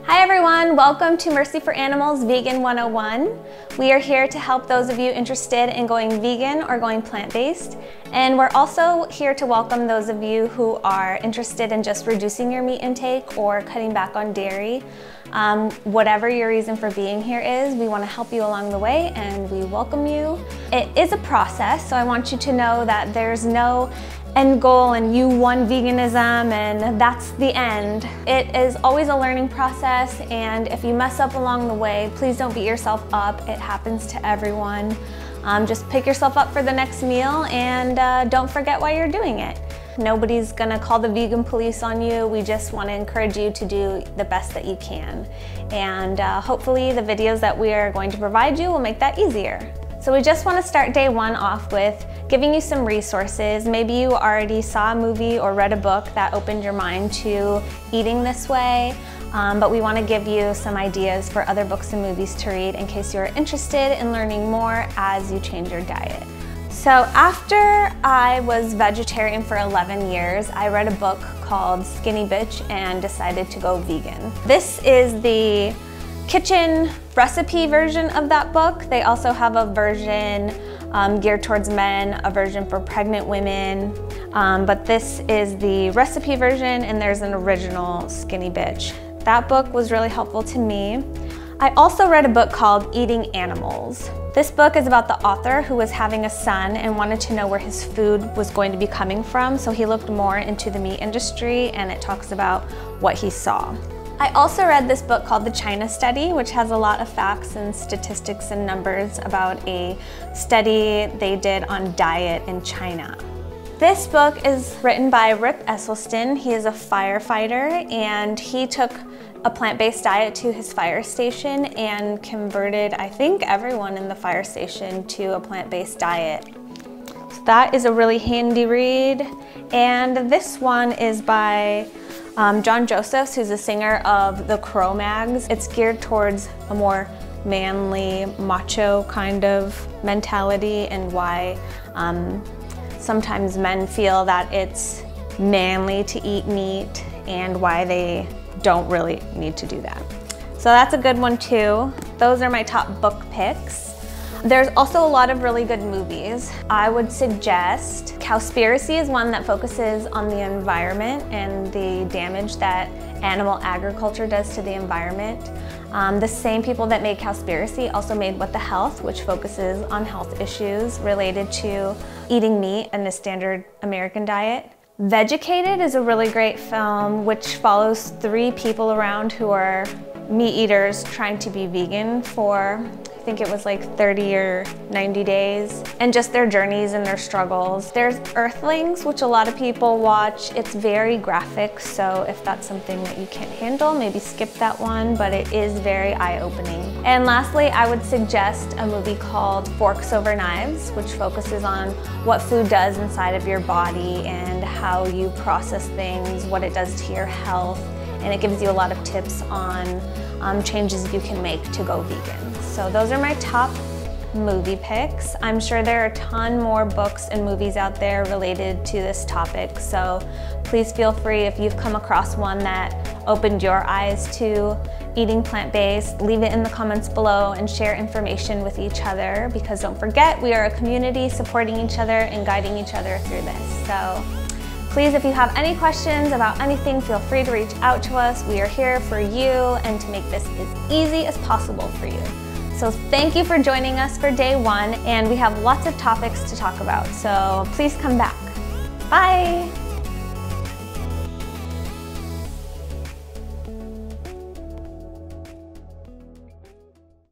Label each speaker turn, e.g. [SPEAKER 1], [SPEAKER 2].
[SPEAKER 1] Hi everyone, welcome to Mercy for Animals Vegan 101. We are here to help those of you interested in going vegan or going plant-based. And we're also here to welcome those of you who are interested in just reducing your meat intake or cutting back on dairy. Whatever your reason for being here is, we want to help you along the way and we welcome you. It is a process, so I want you to know that there's no end goal and you won veganism and that's the end. It is always a learning process, and if you mess up along the way, please don't beat yourself up. It happens to everyone. Just pick yourself up for the next meal and don't forget why you're doing it. Nobody's gonna call the vegan police on you. We just want to encourage you to do the best that you can. And hopefully the videos that we are going to provide you will make that easier. So we just want to start day one off with giving you some resources. Maybe you already saw a movie or read a book that opened your mind to eating this way, but we want to give you some ideas for other books and movies to read in case you're interested in learning more as you change your diet. So after I was vegetarian for 11 years, I read a book called Skinny Bitch and decided to go vegan. This is the kitchen recipe version of that book. They also have a version geared towards men, a version for pregnant women, but this is the recipe version and there's an original Skinny Bitch. That book was really helpful to me. I also read a book called Eating Animals. This book is about the author who was having a son and wanted to know where his food was going to be coming from, so he looked more into the meat industry and it talks about what he saw. I also read this book called The China Study, which has a lot of facts and statistics and numbers about a study they did on diet in China. This book is written by Rip Esselstyn. He is a firefighter and he took a plant-based diet to his fire station and converted, I think, everyone in the fire station to a plant-based diet. So that is a really handy read. And this one is by John Josephs, who's a singer of the Cro-Mags. It's geared towards a more manly, macho kind of mentality and why sometimes men feel that it's manly to eat meat and why they don't really need to do that. So that's a good one too. Those are my top book picks. There's also a lot of really good movies. I would suggest Cowspiracy is one that focuses on the environment and the damage that animal agriculture does to the environment. The same people that made Cowspiracy also made What the Health, which focuses on health issues related to eating meat and the standard American diet. Vegucated is a really great film which follows 3 people around who are meat eaters trying to be vegan for, I think it was like 30 or 90 days, and just their journeys and their struggles. There's Earthlings, which a lot of people watch. It's very graphic, so if that's something that you can't handle, maybe skip that one, but it is very eye-opening. And lastly, I would suggest a movie called Forks Over Knives, which focuses on what food does inside of your body and how you process things, what it does to your health, and it gives you a lot of tips on changes you can make to go vegan. So those are my top movie picks. I'm sure there are a ton more books and movies out there related to this topic, so please feel free, if you've come across one that opened your eyes to eating plant-based, leave it in the comments below and share information with each other, because don't forget, we are a community supporting each other and guiding each other through this. So please, if you have any questions about anything, feel free to reach out to us. We are here for you and to make this as easy as possible for you. So thank you for joining us for day one, and we have lots of topics to talk about, so please come back. Bye.